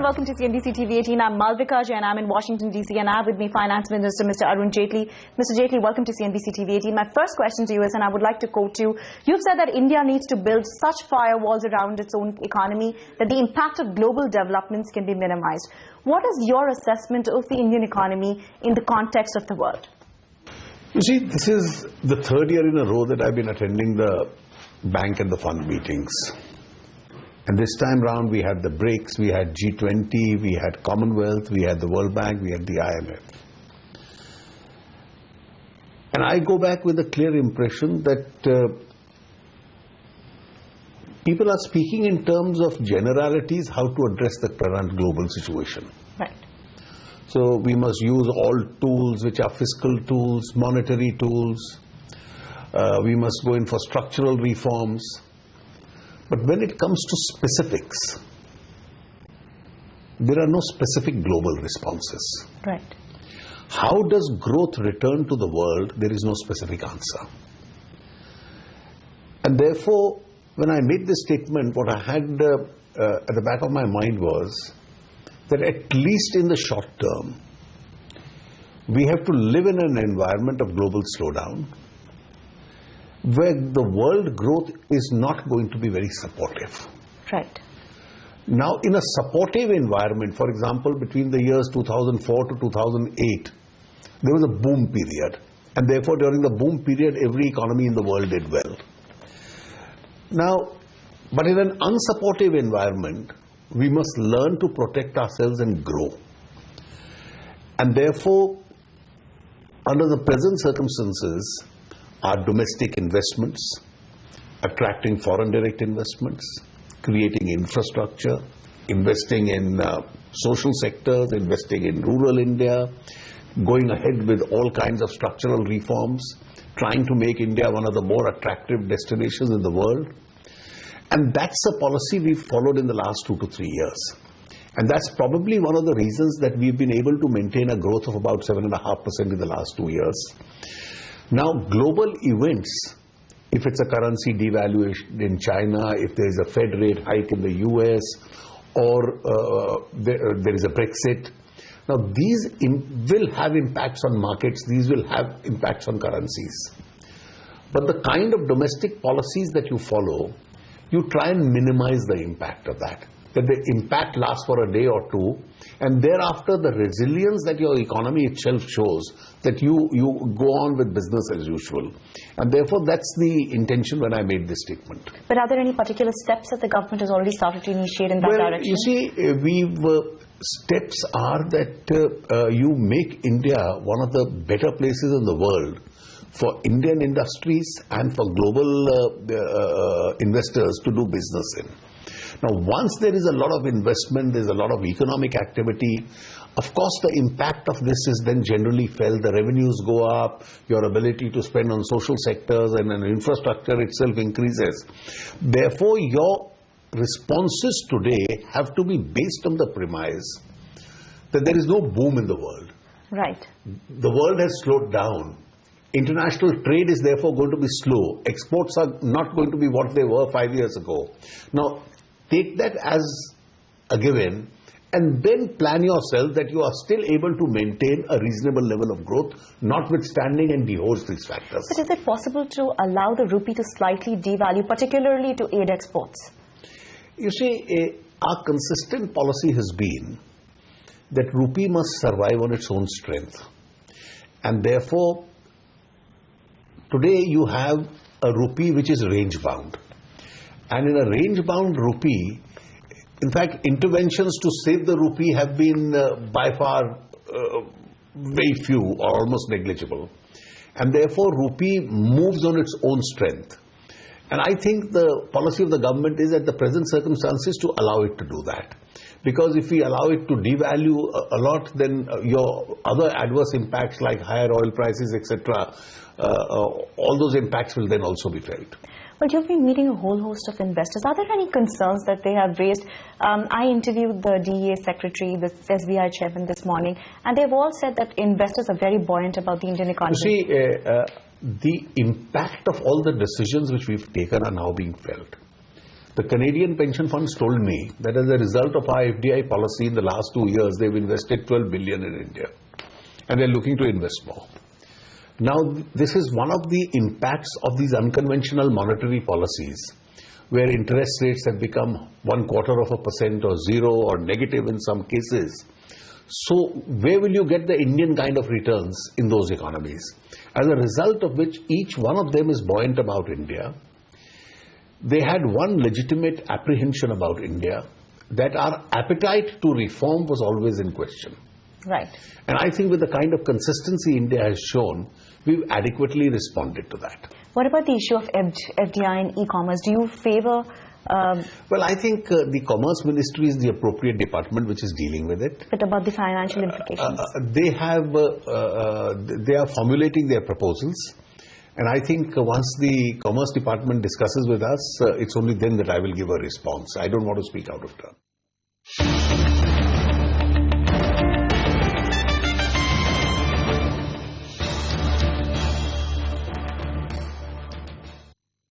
welcome to CNBC TV 18. I'm Malvika, Jain. I'm in Washington, D.C. and I have with me Finance Minister Mr. Arun Jaitley. Mr. Jaitley, welcome to CNBC TV 18. My first question to you is, and I would like to quote you, you've said that India needs to build such firewalls around its own economy that the impact of global developments can be minimized. What is your assessment of the Indian economy in the context of the world? You see, this is the third year in a row that I've been attending the bank and the fund meetings. And this time round we had the BRICS, we had G20, we had Commonwealth, we had the World Bank, we had the IMF. And I go back with a clear impression that people are speaking in terms of generalities how to address the current global situation. Right. So we must use all tools which are fiscal tools, monetary tools. We must go in for structural reforms. But when it comes to specifics, there are no specific global responses. Right. How does growth return to the world? There is no specific answer. And therefore, when I made this statement, what I had at the back of my mind was that at least in the short term, we have to live in an environment of global slowdown, where the world growth is not going to be very supportive. Right. Now, in a supportive environment, for example, between the years 2004 to 2008, there was a boom period. And therefore, during the boom period, every economy in the world did well. Now, but in an unsupportive environment, we must learn to protect ourselves and grow. And therefore, under the present circumstances, our domestic investments, attracting foreign direct investments, creating infrastructure, investing in social sectors, investing in rural India, going ahead with all kinds of structural reforms, trying to make India one of the more attractive destinations in the world. And that's a policy we've followed in the last 2 to 3 years. And that's probably one of the reasons that we've been able to maintain a growth of about 7.5% in the last 2 years. Now, global events, if it's a currency devaluation in China, if there is a Fed rate hike in the US, or there is a Brexit, now these will have impacts on markets, these will have impacts on currencies. But the kind of domestic policies that you follow, you try and minimize the impact of that. That the impact lasts for a day or two, and thereafter the resilience that your economy itself shows, that you go on with business as usual. And therefore that's the intention when I made this statement. But are there any particular steps that the government has already started to initiate in that direction? You see, steps are that you make India one of the better places in the world for Indian industries and for global investors to do business in. Now, once there is a lot of investment, there's a lot of economic activity, of course the impact of this is then generally felt. The revenues go up, your ability to spend on social sectors and an infrastructure itself increases. Therefore, your responses today have to be based on the premise that there is no boom in the world. Right. The world has slowed down. International trade is therefore going to be slow. Exports are not going to be what they were 5 years ago. Now, take that as a given and then plan yourself that you are still able to maintain a reasonable level of growth, notwithstanding and beholds these factors. But is it possible to allow the rupee to slightly devalue, particularly to aid exports? You see, our consistent policy has been that rupee must survive on its own strength. And therefore, today you have a rupee which is range bound. And in a range-bound rupee, in fact, interventions to save the rupee have been by far very few or almost negligible. And therefore, rupee moves on its own strength. And I think the policy of the government is at the present circumstances to allow it to do that. Because if we allow it to devalue a lot, then your other adverse impacts like higher oil prices, etc., all those impacts will then also be felt. Well, you've been meeting a whole host of investors. Are there any concerns that they have raised? I interviewed the DEA secretary, the SBI chairman this morning, and they've all said that investors are very buoyant about the Indian economy. You see, the impact of all the decisions which we've taken are now being felt. The Canadian pension funds told me that as a result of our FDI policy in the last 2 years, they've invested 12 billion in India. And they're looking to invest more. Now, this is one of the impacts of these unconventional monetary policies, where interest rates have become 0.25% or zero or negative in some cases. So where will you get the Indian kind of returns in those economies? As a result of which each one of them is buoyant about India. They had one legitimate apprehension about India, that our appetite to reform was always in question. Right. And I think with the kind of consistency India has shown, we've adequately responded to that. What about the issue of FDI and e-commerce? Do you favor... Well, I think the Commerce Ministry is the appropriate department which is dealing with it. But about the financial implications? They are formulating their proposals. And I think once the Commerce Department discusses with us, it's only then that I will give a response. I don't want to speak out of turn.